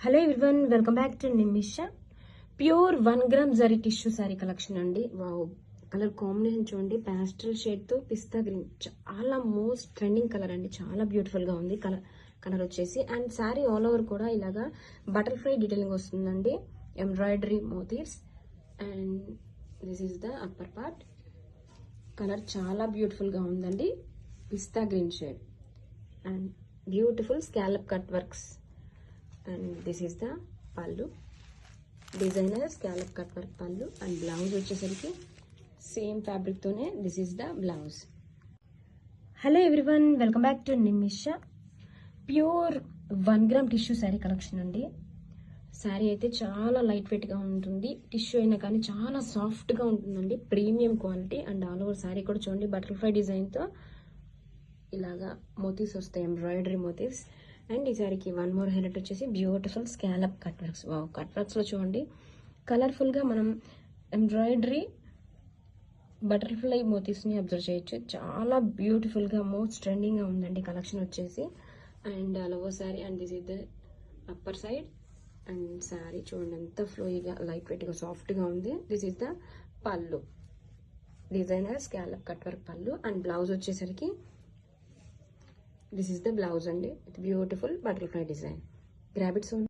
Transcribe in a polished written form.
Hello everyone, welcome back to Nimisha. Pure 1 gram zari tissue sari collection అండి. Wow, colour combination చూడండి, pastel shade తో పిస్తా green. చాలా most trending colour అండి, చాలా బ్యూటిఫుల్ గా ఉంది కలర్ వచ్చేసి. అండ్ శారీ ఆల్ ఓవర్ కూడా ఇలాగా బటర్ఫ్లై డీటెయిలింగ్ వస్తుందండి, embroidery motifs. And this is the upper part. Colour చాలా బ్యూటిఫుల్ గా ఉందండి, pista green shade. And beautiful scallop cut works. And this is the pallu, designer scallop cut work pallu. And blouse వచ్చేసరికి same fabric తోనే this is the blouse. Hello everyone, welcome back to Nimisha. Pure 1 gram tissue sari collection అండి. శారీ అయితే చాలా light weight గా ఉంటుంది, tissue అయినా కానీ చాలా సాఫ్ట్ గా ఉంటుందండి, premium quality. And all over sari కూడా చూడండి, బటర్ఫ్లై డిజైన్ తో ఇలాగా మోతీవ్స్ వస్తాయి, ఎంబ్రాయిడరీ మోతీవ్స్. అండ్ ఈ సారీకి వన్ మోర్ హైలైట్ వచ్చేసి beautiful scallop cut works. Cut works లో చూడండి కలర్ఫుల్ గా మనం ఎంబ్రాయిడరీ బటర్ఫ్లై మోతీవ్స్ ని అబ్జర్వ్ చేయొచ్చు. చాలా బ్యూటిఫుల్ గా మోస్ట్ ట్రెండింగ్ గా ఉందండి కలెక్షన్ వచ్చేసి. అండ్ అలవో sari. And this is the upper side. And sari చూడండి ఎంత ఫ్లోయిగా, లైట్ వెయిట్ గా, సాఫ్ట్ గా ఉంది. This is the pallu, designer scallop cut work pallu. And blouse వచ్చేసరికి దిస్ ఇస్ ద బ్లౌజ్ అండి, beautiful butterfly design. Grab it Sona.